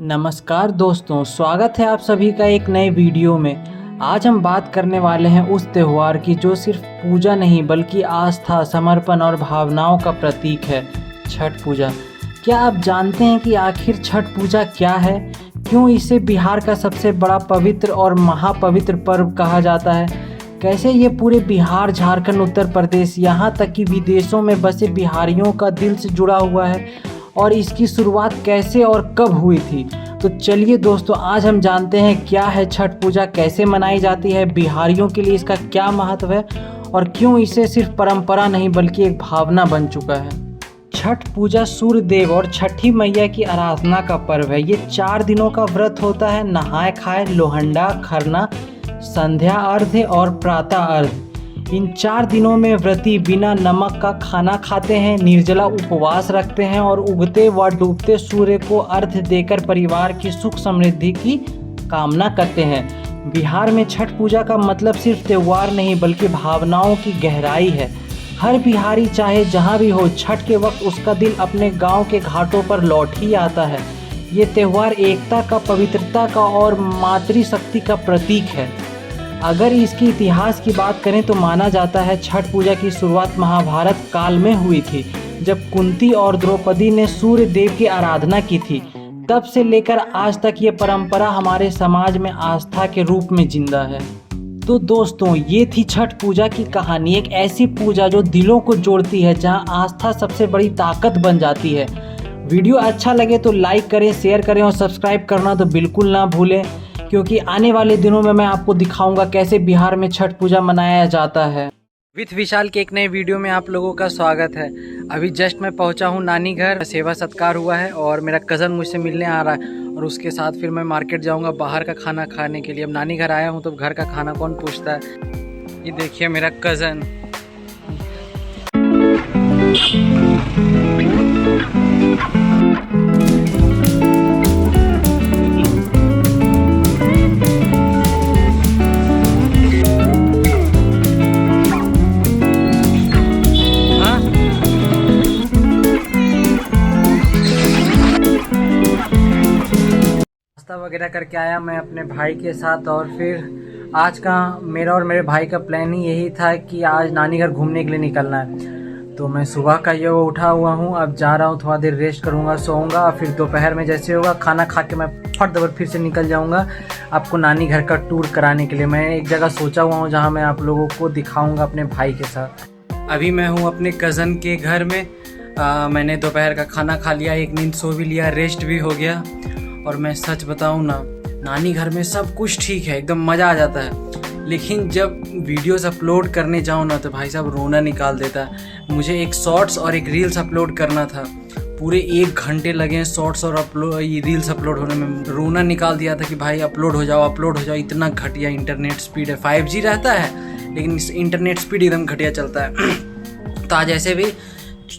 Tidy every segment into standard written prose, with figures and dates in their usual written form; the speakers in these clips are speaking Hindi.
नमस्कार दोस्तों, स्वागत है आप सभी का एक नए वीडियो में। आज हम बात करने वाले हैं उस त्यौहार की जो सिर्फ पूजा नहीं बल्कि आस्था, समर्पण और भावनाओं का प्रतीक है, छठ पूजा। क्या आप जानते हैं कि आखिर छठ पूजा क्या है? क्यों इसे बिहार का सबसे बड़ा पवित्र और महापवित्र पर्व कहा जाता है? कैसे ये पूरे बिहार, झारखंड, उत्तर प्रदेश, यहाँ तक कि विदेशों में बसे बिहारियों का दिल से जुड़ा हुआ है और इसकी शुरुआत कैसे और कब हुई थी? तो चलिए दोस्तों, आज हम जानते हैं क्या है छठ पूजा, कैसे मनाई जाती है, बिहारियों के लिए इसका क्या महत्व है और क्यों इसे सिर्फ परंपरा नहीं बल्कि एक भावना बन चुका है। छठ पूजा सूर्य देव और छठी मैया की आराधना का पर्व है। ये 4 दिनों का व्रत होता है। नहाए खाए, लोहंडा, खरना, संध्या अर्घ्य और प्रातः अर्घ्य। इन 4 दिनों में व्रती बिना नमक का खाना खाते हैं, निर्जला उपवास रखते हैं और उगते व डूबते सूर्य को अर्घ्य देकर परिवार की सुख समृद्धि की कामना करते हैं। बिहार में छठ पूजा का मतलब सिर्फ त्योहार नहीं बल्कि भावनाओं की गहराई है। हर बिहारी चाहे जहां भी हो, छठ के वक्त उसका दिल अपने गांव के घाटों पर लौट ही आता है। ये त्यौहार एकता का, पवित्रता का और मातृशक्ति का प्रतीक है। अगर इसके इतिहास की बात करें तो माना जाता है छठ पूजा की शुरुआत महाभारत काल में हुई थी, जब कुंती और द्रौपदी ने सूर्य देव की आराधना की थी। तब से लेकर आज तक ये परंपरा हमारे समाज में आस्था के रूप में जिंदा है। तो दोस्तों, ये थी छठ पूजा की कहानी। एक ऐसी पूजा जो दिलों को जोड़ती है, जहां आस्था सबसे बड़ी ताकत बन जाती है। वीडियो अच्छा लगे तो लाइक करें, शेयर करें और सब्सक्राइब करना तो बिल्कुल ना भूलें, क्योंकि आने वाले दिनों में मैं आपको दिखाऊंगा कैसे बिहार में छठ पूजा मनाया जाता है। विथ विशाल के एक नए वीडियो में आप लोगों का स्वागत है। अभी जस्ट मैं पहुंचा हूं नानी घर। सेवा सत्कार हुआ है और मेरा कज़न मुझसे मिलने आ रहा है और उसके साथ फिर मैं मार्केट जाऊंगा बाहर का खाना खाने के लिए। अब नानी घर आया हूं तो घर का खाना कौन पूछता है। ये देखिए मेरा कज़न। वगैरह करके आया मैं अपने भाई के साथ और फिर आज का मेरा और मेरे भाई का प्लान ही यही था कि आज नानी घर घूमने के लिए निकलना है। तो मैं सुबह का ये उठा हुआ हूँ, अब जा रहा हूँ, थोड़ा देर रेस्ट करूँगा, सोऊंगा, फिर दोपहर में जैसे होगा खाना खा के मैं फट दबर फिर से निकल जाऊँगा आपको नानी घर का टूर कराने के लिए। मैं एक जगह सोचा हुआ हूँ जहाँ मैं आप लोगों को दिखाऊँगा अपने भाई के साथ। अभी मैं हूँ अपने कज़न के घर में। मैंने दोपहर का खाना खा लिया, एक नींद सो भी लिया, रेस्ट भी हो गया। और मैं सच बताऊं ना, नानी घर में सब कुछ ठीक है, एकदम मज़ा आ जाता है। लेकिन जब वीडियोस अपलोड करने जाऊं ना तो भाई साहब रोना निकाल देता है। मुझे एक शॉर्ट्स और एक रील्स अपलोड करना था, पूरे 1 घंटे लगे शॉर्ट्स और रील्स अपलोड होने में। रोना निकाल दिया था कि भाई अपलोड हो जाओ, अपलोड हो जाओ। इतना घटिया इंटरनेट स्पीड है। 5G रहता है लेकिन इंटरनेट स्पीड एकदम घटिया चलता है। तो आज ऐसे भी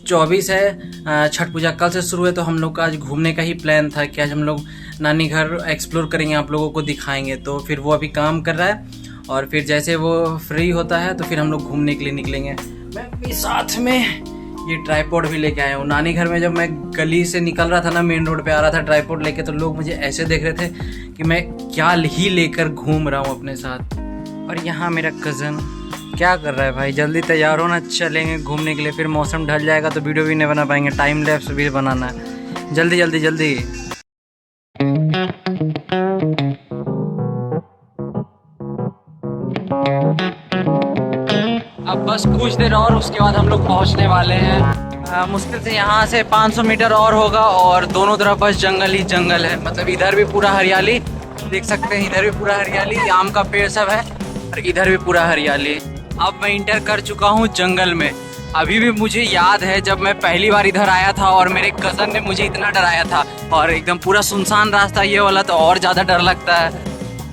24 है, छठ पूजा कल से शुरू है, तो हम लोग का आज घूमने का ही प्लान था कि आज हम लोग नानी घर एक्सप्लोर करेंगे, आप लोगों को दिखाएंगे। तो फिर वो अभी काम कर रहा है और फिर जैसे वो फ्री होता है तो फिर हम लोग घूमने के लिए निकलेंगे। मैं भी साथ में ये ट्राइपॉड भी लेके आया हूँ। नानी घर में जब मैं गली से निकल रहा था ना, मेन रोड पे आ रहा था ट्राइपॉड लेके, तो लोग मुझे ऐसे देख रहे थे कि मैं क्या ही लेकर घूम रहा हूँ अपने साथ। और यहाँ मेरा कज़न क्या कर रहा है भाई? जल्दी तैयार हो ना, चलेंगे घूमने के लिए। फिर मौसम ढल जाएगा तो वीडियो भी नहीं बना पाएंगे, टाइम लैप्स भी बनाना है। जल्दी जल्दी जल्दी। अब बस कुछ देर और उसके बाद हम लोग पहुंचने वाले हैं। मुश्किल से यहाँ से 500 मीटर और होगा और दोनों तरफ बस जंगल ही जंगल है। मतलब इधर भी पूरा हरियाली देख सकते हैं, इधर भी पूरा हरियाली, आम का पेड़ सब है और इधर भी पूरा हरियाली। अब मैं इंटर कर चुका हूँ जंगल में। अभी भी मुझे याद है जब मैं पहली बार इधर आया था और मेरे कज़न ने मुझे इतना डराया था, और एकदम पूरा सुनसान रास्ता ये वाला, तो और ज़्यादा डर लगता है।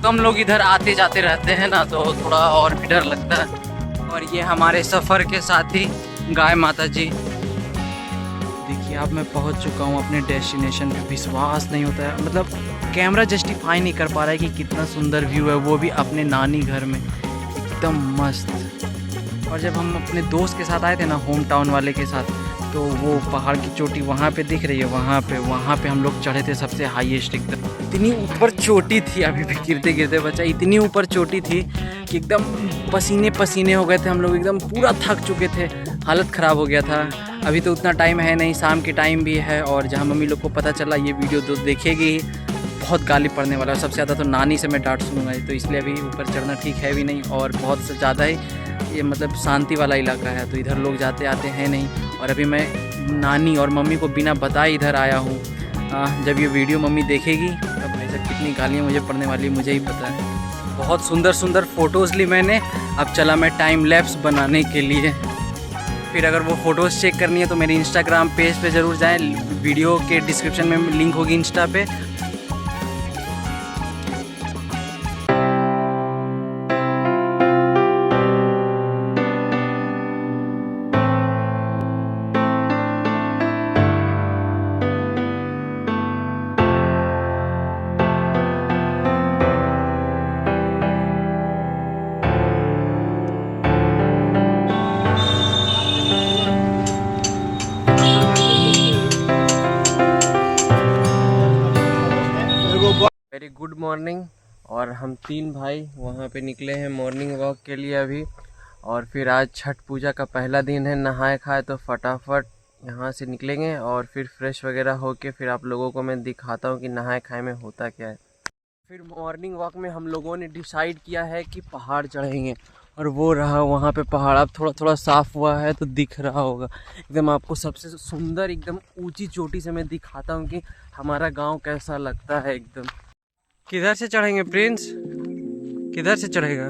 तो हम लोग इधर आते जाते रहते हैं ना, तो थोड़ा और भी डर लगता है। और ये हमारे सफ़र के साथी गाय माता जी। देखिए अब मैं पहुँच चुका हूँ अपने डेस्टिनेशन पे। विश्वास नहीं होता है, मतलब कैमरा जस्टिफाई नहीं कर पा रहा है कि कितना सुंदर व्यू है, वो भी अपने नानी घर में, एकदम मस्त। और जब हम अपने दोस्त के साथ आए थे ना, होम टाउन वाले के साथ, तो वो पहाड़ की चोटी वहाँ पे दिख रही है, वहाँ पे हम लोग चढ़े थे सबसे हाईएस्ट एकदम। इतनी ऊपर चोटी थी, अभी भी गिरते गिरते बचा, इतनी ऊपर चोटी थी कि एकदम पसीने पसीने हो गए थे हम लोग, एकदम पूरा थक चुके थे, हालत ख़राब हो गया था। अभी तो उतना टाइम है नहीं, शाम के टाइम भी है, और जहाँ मम्मी लोग को पता चला ये वीडियो तो देखेगी, बहुत गाली पड़ने वाला है। सबसे ज़्यादा तो नानी से मैं डांट सुनूंगा, तो इसलिए अभी ऊपर चढ़ना ठीक है भी नहीं, और बहुत से ज़्यादा ही ये मतलब शांति वाला इलाका है, तो इधर लोग जाते आते हैं नहीं। और अभी मैं नानी और मम्मी को बिना बताए इधर आया हूँ। जब ये वीडियो मम्मी देखेगी तब भाई साहब कितनी गालियाँ मुझे पड़ने वाली मुझे ही पता है। बहुत सुंदर सुंदर फ़ोटोज़ ली मैंने, अब चला मैं टाइम लैप्स बनाने के लिए। फिर अगर वो फ़ोटोज़ चेक करनी है तो मेरे इंस्टाग्राम पेज पे ज़रूर जाएँ, वीडियो के डिस्क्रिप्शन में लिंक होगी इंस्टा पे। वेरी गुड मॉर्निंग, और हम 3 भाई वहाँ पे निकले हैं मॉर्निंग वॉक के लिए अभी। और फिर आज छठ पूजा का पहला दिन है, नहाए खाए तो फटाफट यहाँ से निकलेंगे, और फिर फ्रेश वगैरह होके फिर आप लोगों को मैं दिखाता हूँ कि नहाए खाए में होता क्या है। फिर मॉर्निंग वॉक में हम लोगों ने डिसाइड किया है कि पहाड़ चढ़ेंगे, और वो रहा वहाँ पे पहाड़। अब थोड़ा थोड़ा साफ़ हुआ है तो दिख रहा होगा एकदम आपको, सबसे सुंदर एकदम ऊंची चोटी से मैं दिखाता हूँ कि हमारा गांव कैसा लगता है एकदम। किधर से चढ़ेंगे प्रिंस, किधर से चढ़ेगा?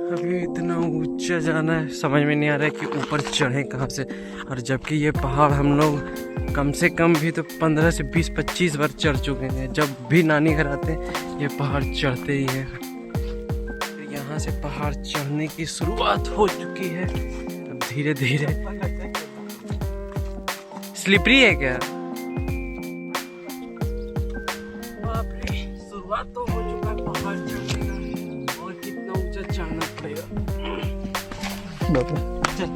अभी इतना ऊंचा जाना है, समझ में नहीं आ रहा है कि ऊपर चढ़े कहाँ से। और जबकि ये पहाड़ हम लोग कम से कम भी तो 15 से 20-25 बार चढ़ चुके हैं। जब भी नानी घर आते हैं ये पहाड़ चढ़ते ही हैं। यहाँ से पहाड़ चढ़ने की शुरुआत हो चुकी है, अब धीरे धीरे। स्लिपरी है क्या? शुरुआत तो हो चुका है पहाड़ चढ़ने का, और कितना ऊंचा चढ़ना पड़ेगा। चल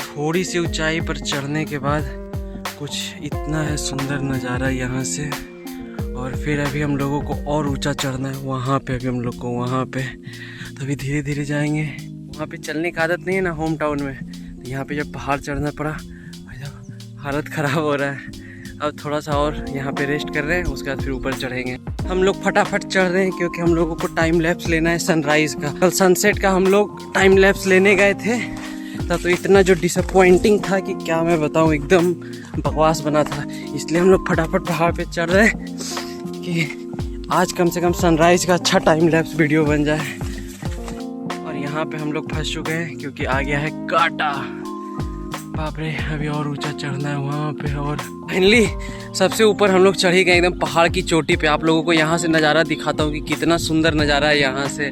थोड़ी सी ऊंचाई पर चढ़ने के बाद कुछ इतना है सुंदर नज़ारा यहाँ से। और फिर अभी हम लोगों को और ऊंचा चढ़ना है, वहाँ पे अभी हम लोग को वहाँ पे, तभी धीरे धीरे जाएंगे। वहाँ पे चलने की आदत नहीं है ना होम टाउन में, तो यहाँ पे जब पहाड़ चढ़ना पड़ा हालत ख़राब हो रहा है। अब थोड़ा सा और यहाँ पे रेस्ट कर रहे हैं, उसके बाद फिर ऊपर चढ़ेंगे। हम लोग फटाफट चढ़ रहे हैं क्योंकि हम लोगों को टाइम लैप्स लेना है सनराइज़ का। कल सनसेट का हम लोग टाइम लैप्स लेने गए थे, तब तो इतना जो डिसअपॉइंटिंग था कि क्या मैं बताऊँ, एकदम बकवास बना था। इसलिए हम लोग फटाफट पहाड़ पे चढ़ रहे हैं कि आज कम से कम सनराइज़ का अच्छा टाइम लैप्स वीडियो बन जाए। और यहाँ पे हम लोग फंस चुके हैं क्योंकि आ गया है कांटा। बाप रे, अभी और ऊंचा चढ़ना है वहाँ पे। और फाइनली सबसे ऊपर हम लोग चढ़ ही गए, एकदम पहाड़ की चोटी पे। आप लोगों को यहाँ से नज़ारा दिखाता हूँ कि कितना सुंदर नज़ारा है यहाँ से।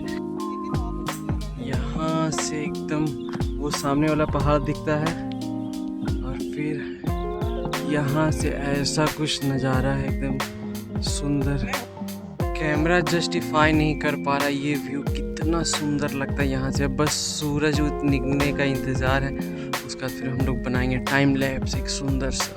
यहाँ से एकदम वो सामने वाला पहाड़ दिखता है, और फिर यहाँ से ऐसा कुछ नज़ारा है एकदम सुंदर। कैमरा जस्टिफाई नहीं कर पा रहा ये व्यू, कितना सुंदर लगता है यहाँ से। बस सूरज निकलने का इंतज़ार है, उसका फिर हम लोग बनाएंगे टाइम लैप्स एक सुंदर सा।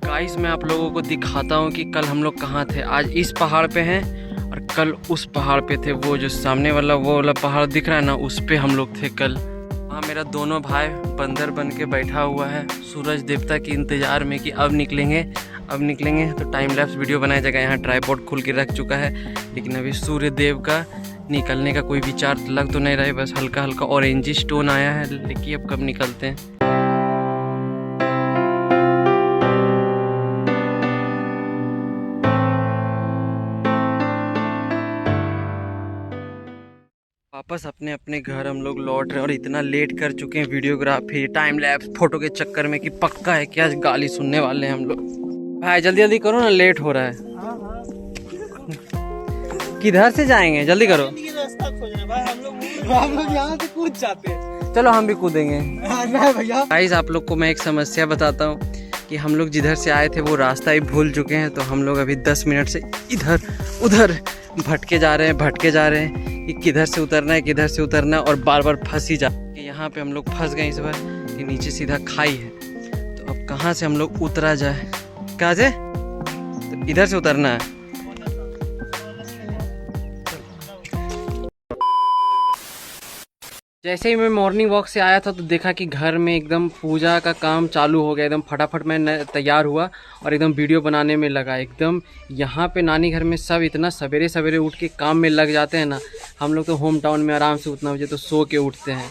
गाइस मैं आप लोगों को दिखाता हूँ कि कल हम लोग कहाँ थे। आज इस पहाड़ पे हैं और कल उस पहाड़ पे थे। वो जो सामने वाला वो वाला पहाड़ दिख रहा है ना, उस पे हम लोग थे कल। वहाँ मेरा दोनों भाई बंदर बन के बैठा हुआ है सूरज देवता के इंतज़ार में कि अब निकलेंगे तो टाइम लैप्स वीडियो बनाया जाएगा। यहाँ ट्राइपॉड खुल के रख चुका है, लेकिन अभी सूर्य देव का निकलने का कोई विचार लग तो नहीं रहा है। बस हल्का हल्का ऑरेंजिश टोन आया है, लेकिन अब कब निकलते हैं। वापस अपने अपने घर हम लोग लौट रहे हैं, और इतना लेट कर चुके हैं वीडियोग्राफी टाइम लैप्स फोटो के चक्कर में कि पक्का है कि आज गाली सुनने वाले हैं हम लोग। भाई जल्दी जल्दी करो ना, लेट हो रहा है। किधर से जाएंगे, जल्दी करो। हम लोग यहाँ से कूद जाते हैं। चलो हम भी कूदेंगे भैया। गाइस आप लोग को मैं एक समस्या बताता हूँ कि हम लोग जिधर से आए थे वो रास्ता ही भूल चुके हैं। तो हम लोग अभी 10 मिनट से इधर उधर भटके जा रहे हैं कि किधर से उतरना है और बार बार फंस ही जा। यहाँ पे हम लोग फंस गए इस बार कि नीचे सीधा खाई है, तो अब कहाँ से हम लोग उतरा जाए? कहाँ से? तो इधर से उतरना है। जैसे ही मैं मॉर्निंग वॉक से आया था तो देखा कि घर में एकदम पूजा का काम चालू हो गया। एकदम फटाफट मैं तैयार हुआ और एकदम वीडियो बनाने में लगा। एकदम यहाँ पे नानी घर में सब इतना सवेरे सवेरे उठ के काम में लग जाते हैं ना। हम लोग तो होम टाउन में आराम से उतना बजे तो सो के उठते हैं।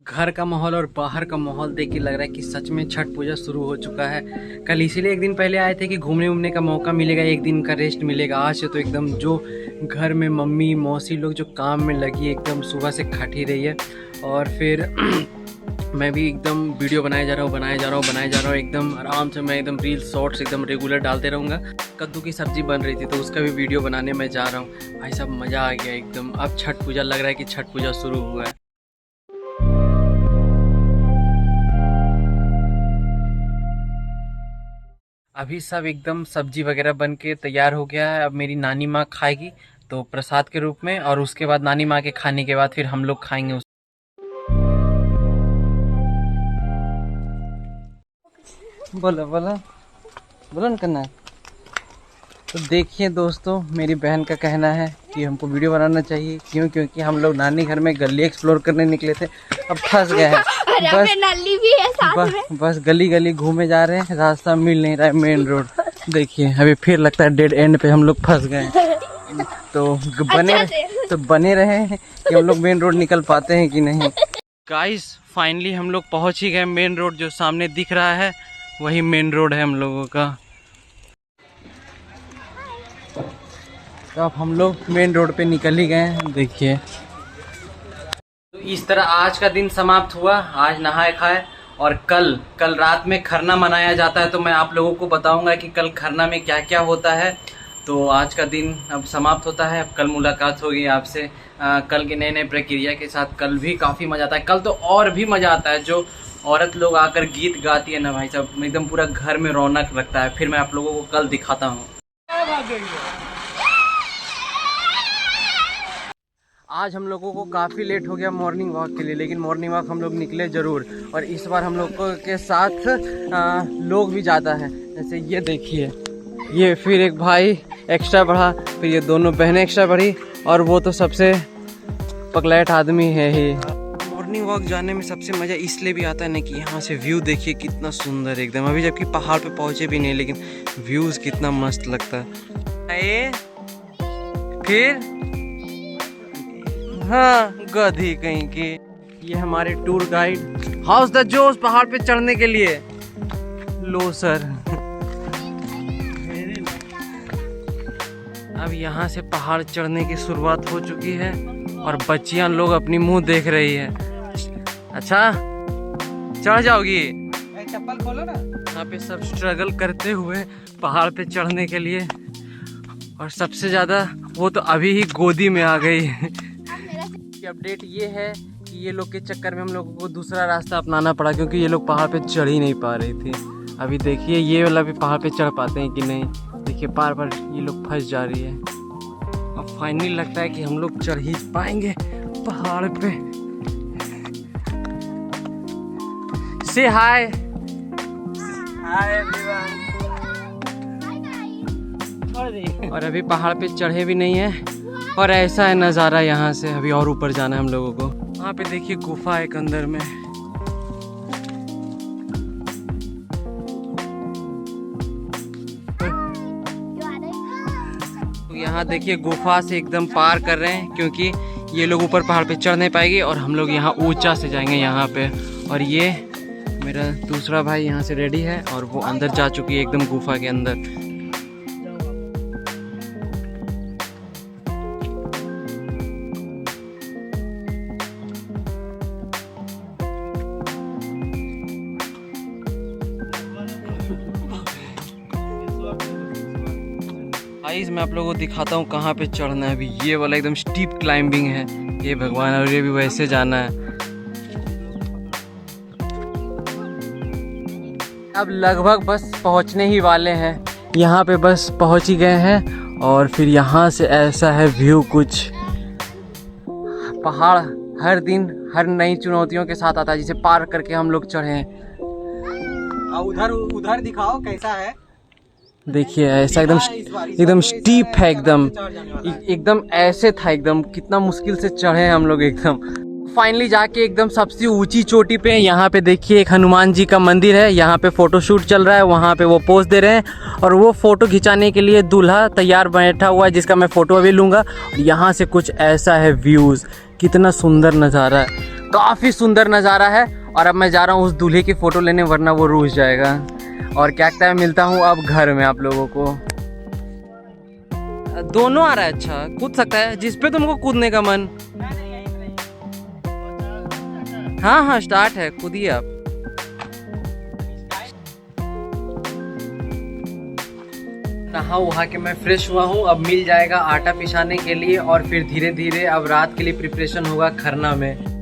घर का माहौल और बाहर का माहौल देख के लग रहा है कि सच में छठ पूजा शुरू हो चुका है। कल इसीलिए एक दिन पहले आए थे कि घूमने उमने का मौका मिलेगा, एक दिन का रेस्ट मिलेगा। आज से तो एकदम जो घर में मम्मी मौसी लोग जो काम में लगी एकदम सुबह से खट ही रही है। और फिर मैं भी एकदम वीडियो बनाया जा रहा हूँ एकदम आराम से। मैं एकदम रील शॉर्ट्स एकदम रेगुलर डालते रहूँगा। कद्दू की सब्ज़ी बन रही थी तो उसका भी वीडियो बनाने में जा रहा हूँ। भाई साहब मज़ा आ गया एकदम। अब छठ पूजा लग रहा है कि छठ पूजा शुरू हुआ है। अभी सब एकदम सब्जी वगैरह बन के तैयार हो गया है। अब मेरी नानी माँ खाएगी तो प्रसाद के रूप में, और उसके बाद नानी माँ के खाने के बाद फिर हम लोग खाएंगे। बोलो ना करना है। तो देखिए दोस्तों, मेरी बहन का कहना है कि हमको वीडियो बनाना चाहिए। क्योंकि हम लोग नानी घर में गली एक्सप्लोर करने निकले थे, अब फंस गए हैं। बस गली गली घूमे जा रहे हैं, रास्ता मिल नहीं रहा है। मेन रोड देखिए, अभी फिर लगता है डेड एंड पे हम लोग फंस गए। तो बने रहे कि हम लोग मेन रोड निकल पाते हैं कि नहीं। गाइस फाइनली हम लोग पहुंच ही गए मेन रोड। जो सामने दिख रहा है वही मेन रोड है हम लोगों का। तो अब हम लोग मेन रोड पे निकल ही गए हैं। देखिए, तो इस तरह आज का दिन समाप्त हुआ। आज नहाए खाए और कल रात में खरना मनाया जाता है। तो मैं आप लोगों को बताऊंगा कि कल खरना में क्या क्या होता है। तो आज का दिन अब समाप्त होता है। अब कल मुलाकात होगी आपसे कल के नए प्रक्रिया के साथ। कल भी काफ़ी मज़ा आता है। कल तो और भी मज़ा आता है। जो औरत लोग आकर गीत गाती है ना भाई साहब, एकदम पूरा घर में रौनक लगता है। फिर मैं आप लोगों को कल दिखाता हूँ। आज हम लोगों को काफ़ी लेट हो गया मॉर्निंग वॉक के लिए, लेकिन मॉर्निंग वॉक हम लोग निकले ज़रूर। और इस बार हम लोग के साथ लोग भी ज़्यादा हैं। जैसे ये देखिए, ये फिर एक भाई एक्स्ट्रा बढ़ा, फिर ये दोनों बहनें एक्स्ट्रा बढ़ी, और वो तो सबसे पगलैट आदमी है ही। मॉर्निंग वॉक जाने में सबसे मज़ा इसलिए भी आता है ना कि यहाँ से व्यू देखिए कितना सुंदर एकदम। अभी जबकि पहाड़ पे पहुँचे भी नहीं, लेकिन व्यूज़ कितना मस्त लगता है। फिर हाँ, गधी कहीं की। ये हमारे टूर गाइड हाउस द जोश पहाड़ पे चढ़ने के लिए। लो सर। अब यहाँ से पहाड़ चढ़ने की शुरुआत हो चुकी है और बच्चियां लोग अपनी मुंह देख रही है। अच्छा, चढ़ जाओगी? चप्पल खोलो ना। यहाँ पे सब स्ट्रगल करते हुए पहाड़ पे चढ़ने के लिए, और सबसे ज़्यादा वो तो अभी ही गोदी में आ गई है। अपडेट ये है कि ये लोग के चक्कर में हम लोगों को दूसरा रास्ता अपनाना पड़ा, क्योंकि ये लोग पहाड़ पे चढ़ ही नहीं पा रही थी। अभी देखिए ये वाला भी पहाड़ पे चढ़ पाते हैं कि नहीं। देखिए बार बार ये लोग फंस जा रही है। अब फाइनली लगता है कि हम लोग चढ़ ही पाएंगे पहाड़ पे। से हाय एवरीवन। और अभी पहाड़ पे चढ़े भी नहीं है, और ऐसा है नज़ारा यहाँ से। अभी और ऊपर जाना है हम लोगों को। वहाँ पे देखिए गुफा एक अंदर में। तो यहाँ देखिए गुफा से एकदम पार कर रहे हैं, क्योंकि ये लोग ऊपर पहाड़ पे चढ़ नहीं पाएंगे और हम लोग यहाँ ऊंचा से जाएंगे यहाँ पे। और ये मेरा दूसरा भाई यहाँ से रेडी है और वो अंदर जा चुकी है एकदम गुफा के अंदर। गाइस मैं आप लोगों को दिखाता हूँ कहाँ पे चढ़ना है। अभी ये वाला एकदम स्टीप क्लाइंबिंग है, ये भगवान, और ये भी वैसे जाना है। अब लगभग बस पहुँचने ही वाले हैं, यहाँ पे बस पहुँच ही गए हैं। और फिर यहाँ से ऐसा है व्यू कुछ। पहाड़ हर दिन हर नई चुनौतियों के साथ आता है, जिसे पार करके हम लोग चढ़े हैं। उधर उधर दिखाओ कैसा है। देखिए ऐसा एकदम स्टीप है, एकदम ऐसे था, एकदम कितना मुश्किल से चढ़े हैं हम लोग एकदम। फाइनली जाके एकदम सबसे ऊंची चोटी पे, यहाँ पे देखिए एक हनुमान जी का मंदिर है, यहाँ पे फोटो शूट चल रहा है, वहाँ पे वो पोज दे रहे हैं और वो फोटो खिंचाने के लिए दूल्हा तैयार बैठा हुआ है, जिसका मैं फोटो अभी लूँगा। और यहाँ से कुछ ऐसा है व्यूज़, कितना सुंदर नज़ारा है, काफ़ी सुंदर नज़ारा है। और अब मैं जा रहा हूँ उस दूल्हे की फ़ोटो लेने, वरना वो रूठ जाएगा। और क्या कहता है, मिलता हूँ अब घर में आप लोगों को। दोनों आ रहा है, अच्छा कूद सकता है जिस पे तुमको कूदने का मन। हाँ हाँ स्टार्ट है, कूदिए आप। नहा वहा के मैं फ्रेश हुआ हूँ, अब मिल जाएगा आटा पिसाने के लिए और फिर धीरे धीरे अब रात के लिए प्रिपरेशन होगा खरना में।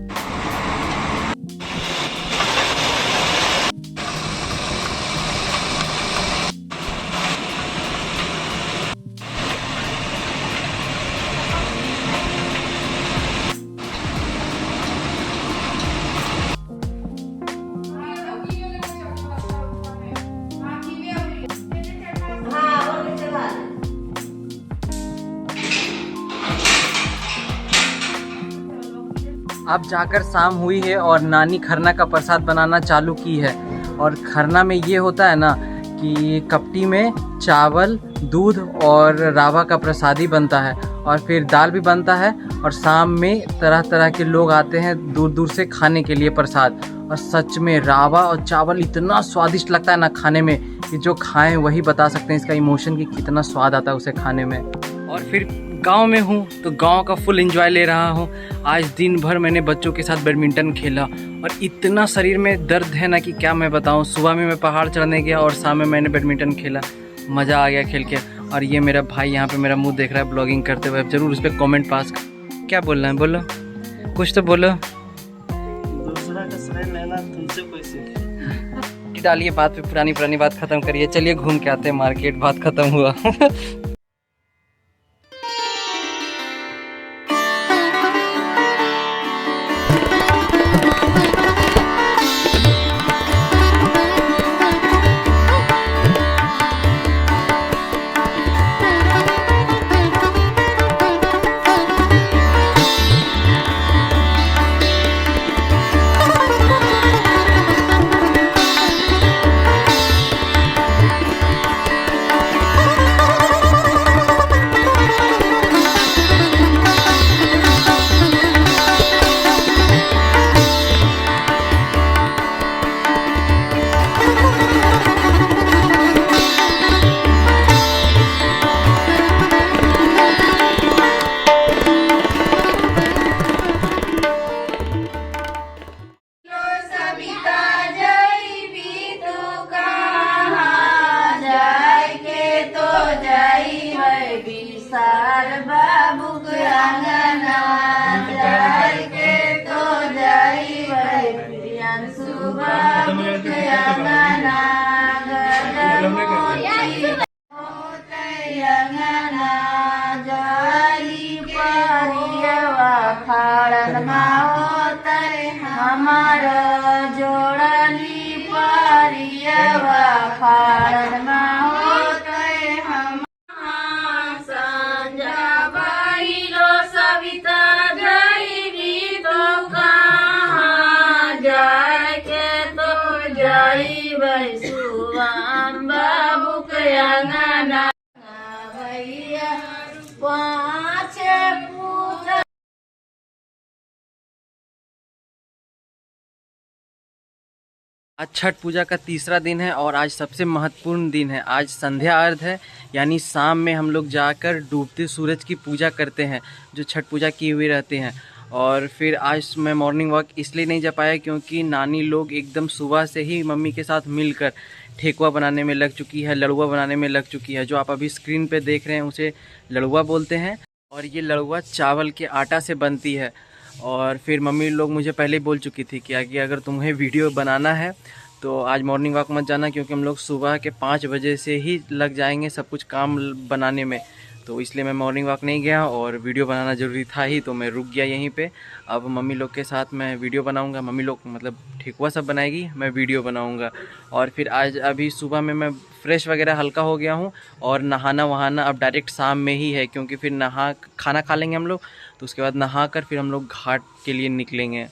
अब जाकर शाम हुई है और नानी खरना का प्रसाद बनाना चालू की है। और खरना में ये होता है ना कि कपटी में चावल, दूध और रावा का प्रसादी बनता है और फिर दाल भी बनता है। और शाम में तरह तरह के लोग आते हैं दूर दूर से खाने के लिए प्रसाद। और सच में रावा और चावल इतना स्वादिष्ट लगता है ना खाने में, कि जो खाएं वही बता सकते हैं इसका इमोशन कि कितना स्वाद आता है उसे खाने में। और फिर गांव में हूँ तो गांव का फुल एंजॉय ले रहा हूँ। आज दिन भर मैंने बच्चों के साथ बैडमिंटन खेला और इतना शरीर में दर्द है ना कि क्या मैं बताऊँ। सुबह में मैं पहाड़ चढ़ने गया और शाम में मैंने बैडमिंटन खेला, मज़ा आ गया खेल के। और ये मेरा भाई यहाँ पे मेरा मुंह देख रहा है ब्लॉगिंग करते हुए, ज़रूर उस पर कॉमेंट पास। क्या बोलना है, बोलो कुछ तो बोलो। दूसरा का श्रेय लेना तुमसे कोई सीख। डालिए बात पे, पुरानी बात खत्म करिए। चलिए घूम के आते हैं मार्केट, बात खत्म हुआ। हमारा जोड़ली परियवा फाड़मा होते हम संजा बाइलो सविता जाइबी तो कहाँ जाए के तो जाइबै सुवाम बाबू के अंगना भैया आज छठ पूजा का तीसरा दिन है और आज सबसे महत्वपूर्ण दिन है। आज संध्या अर्घ है, यानी शाम में हम लोग जाकर डूबते सूरज की पूजा करते हैं, जो छठ पूजा किए हुए रहते हैं। और फिर आज मैं मॉर्निंग वॉक इसलिए नहीं जा पाया क्योंकि नानी लोग एकदम सुबह से ही मम्मी के साथ मिलकर ठेकुआ बनाने में लग चुकी है, लड़ुआ बनाने में लग चुकी है। जो आप अभी स्क्रीन पे देख रहे हैं उसे लड़ुआ बोलते हैं और ये लड़ुआ चावल के आटा से बनती है। और फिर मम्मी लोग मुझे पहले बोल चुकी थी कि अगर तुम्हें वीडियो बनाना है तो आज मॉर्निंग वॉक मत जाना, क्योंकि हम लोग सुबह के 5 बजे से ही लग जाएंगे सब कुछ काम बनाने में। तो इसलिए मैं मॉर्निंग वॉक नहीं गया और वीडियो बनाना ज़रूरी था ही, तो मैं रुक गया यहीं पे। अब मम्मी लोग के साथ मैं वीडियो बनाऊंगा, मम्मी लोग मतलब ठेकुआ सब बनाएगी, मैं वीडियो बनाऊंगा। और फिर आज अभी सुबह में मैं फ्रेश वगैरह हल्का हो गया हूँ और नहाना वहाना अब डायरेक्ट शाम में ही है, क्योंकि फिर खाना खा लेंगे हम लोग, तो उसके बाद नहा कर फिर हम लोग घाट के लिए निकलेंगे।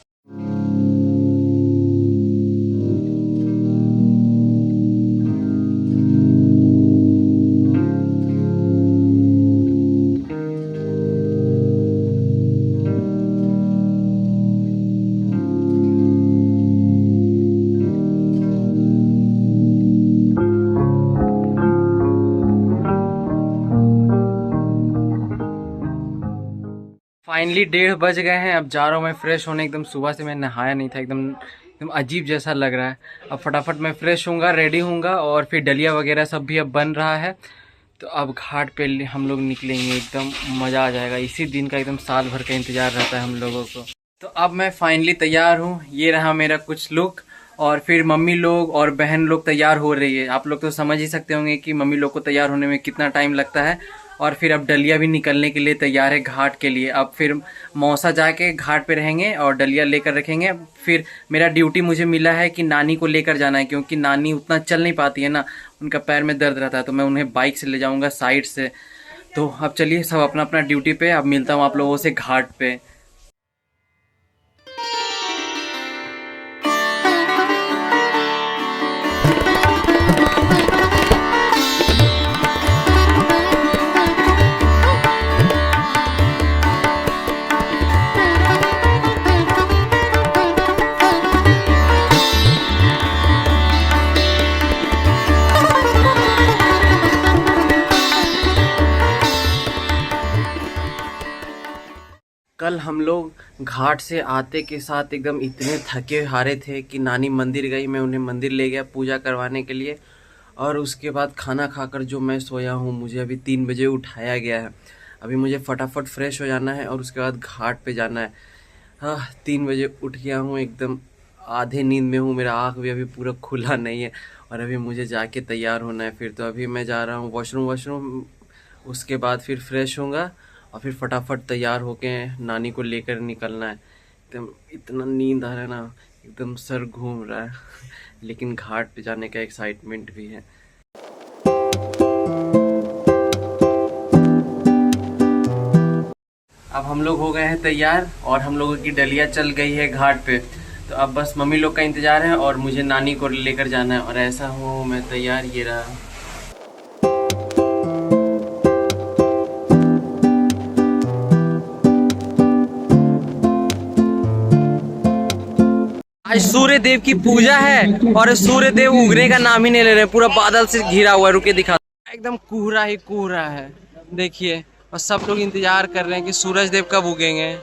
फाइनली 1:30 बज गए हैं। अब जा रहा हूँ मैं फ्रेश होने। एकदम सुबह से मैं नहाया नहीं था, एकदम अजीब जैसा लग रहा है। अब फटाफट मैं फ्रेश होऊंगा, रेडी होऊंगा और फिर डलिया वगैरह सब भी अब बन रहा है। तो अब घाट पे हम लोग निकलेंगे, एकदम मज़ा आ जाएगा। इसी दिन का एकदम साल भर का इंतज़ार रहता है हम लोगों को। तो अब मैं फाइनली तैयार हूँ, ये रहा मेरा कुछ लुक। और फिर मम्मी लोग और बहन लोग तैयार हो रही है। आप लोग तो समझ ही सकते होंगे कि मम्मी लोग को तैयार होने में कितना टाइम लगता है। और फिर अब डलिया भी निकलने के लिए तैयार है घाट के लिए। अब फिर मौसा जाके घाट पे रहेंगे और डलिया लेकर रखेंगे। फिर मेरा ड्यूटी मुझे मिला है कि नानी को लेकर जाना है, क्योंकि नानी उतना चल नहीं पाती है ना, उनका पैर में दर्द रहता है, तो मैं उन्हें बाइक से ले जाऊंगा साइड से। तो अब चलिए सब अपना अपना ड्यूटी पे। अब मिलता हूँ आप लोगों से घाट पे। कल हम लोग घाट से आते के साथ एकदम इतने थके हारे थे कि नानी मंदिर गई, मैं उन्हें मंदिर ले गया पूजा करवाने के लिए। और उसके बाद खाना खाकर जो मैं सोया हूँ, मुझे अभी 3 बजे उठाया गया है। अभी मुझे फटाफट फ्रेश हो जाना है और उसके बाद घाट पे जाना है। हाँ, 3 बजे उठ गया हूँ, एकदम आधे नींद में हूँ, मेरा आँख भी अभी पूरा खुला नहीं है। और अभी मुझे जाके तैयार होना है फिर। तो अभी मैं जा रहा हूँ वॉशरूम, उसके बाद फिर फ्रेश होऊंगा और फिर फटाफट तैयार होके नानी को लेकर निकलना है। एकदम इतना नींद आ रहा है ना, एकदम सर घूम रहा है लेकिन घाट पे जाने का एक्साइटमेंट भी है। अब हम लोग हो गए हैं तैयार और हम लोगों की डलिया चल गई है घाट पे। तो अब बस मम्मी लोग का इंतज़ार है और मुझे नानी को लेकर जाना है। और ऐसा हूँ मैं तैयार, ये रहा। आज सूर्य देव की पूजा है और सूर्य देव उगने का नाम ही नहीं ले रहे, पूरा बादल से घिरा हुआ है। रुके दिखा, एकदम कोहरा ही कोहरा है, देखिए। और सब लोग इंतजार कर रहे हैं कि सूरज देव कब उगेंगे।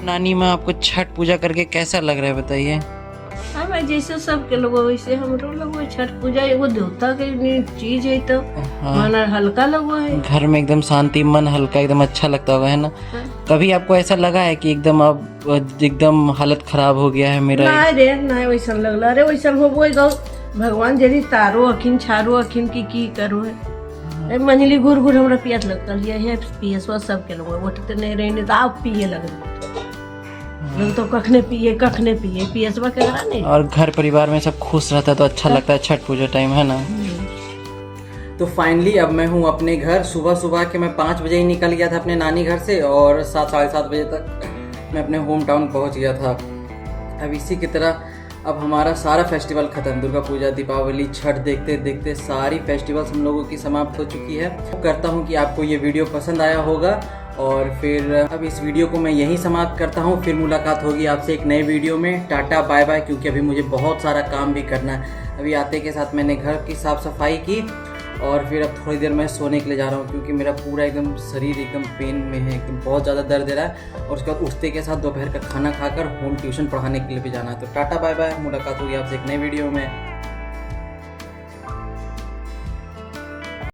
नानी माँ, आपको छठ पूजा करके कैसा लग रहा है बताइए? हमें जैसे सबके लोग वैसे हमरो लगो। छठ पूजा एगो देवता के चीज है, तो मन हल्का लगो है। घर में एकदम शांति, मन हल्का, एकदम अच्छा लगता होगा, है ना? कभी आपको ऐसा लगा है कि एकदम हालत खराब हो गया है मेरा? नहीं रे, नहीं वैसा लगला रे, वैसा हो गो। भगवान जरी तारो अखिन छारो अखिन की करो है। मंजली घूर घूर हमरा पियास लगता है, पियसवा सबके लोग उठते नहीं रहने तो आप पिए लगे। लोग तो कखने पिए पियसवा के नहीं। और घर परिवार में सब खुश रहता है तो अच्छा लगता है छठ पूजा टाइम, है ना? तो फाइनली अब मैं हूँ अपने घर। सुबह के मैं 5 बजे ही निकल गया था अपने नानी घर से और 7 साढ़े 7 बजे तक मैं अपने होम टाउन पहुँच गया था। अब इसी की तरह अब हमारा सारा फेस्टिवल ख़त्म, दुर्गा पूजा, दीपावली, छठ देखते देखते सारी फेस्टिवल्स हम लोगों की समाप्त हो चुकी है। करता हूँ कि आपको ये वीडियो पसंद आया होगा और फिर अब इस वीडियो को मैं यहीं समाप्त करता हूँ। फिर मुलाकात होगी आपसे एक नए वीडियो में। टाटा बाय बाय, क्योंकि अभी मुझे बहुत सारा काम भी करना है। अभी आते के साथ मैंने घर की साफ़ सफाई की और फिर अब थोड़ी देर मैं सोने के लिए जा रहा हूँ, क्योंकि मेरा पूरा एकदम शरीर एकदम पेन में है, एकदम बहुत ज़्यादा दर्द दे रहा है। और उसके बाद उठते के साथ दोपहर का खाना खाकर होम ट्यूशन पढ़ाने के लिए भी जाना है। तो टाटा बाय बाय, मुलाकात होगी आपसे एक नए वीडियो में।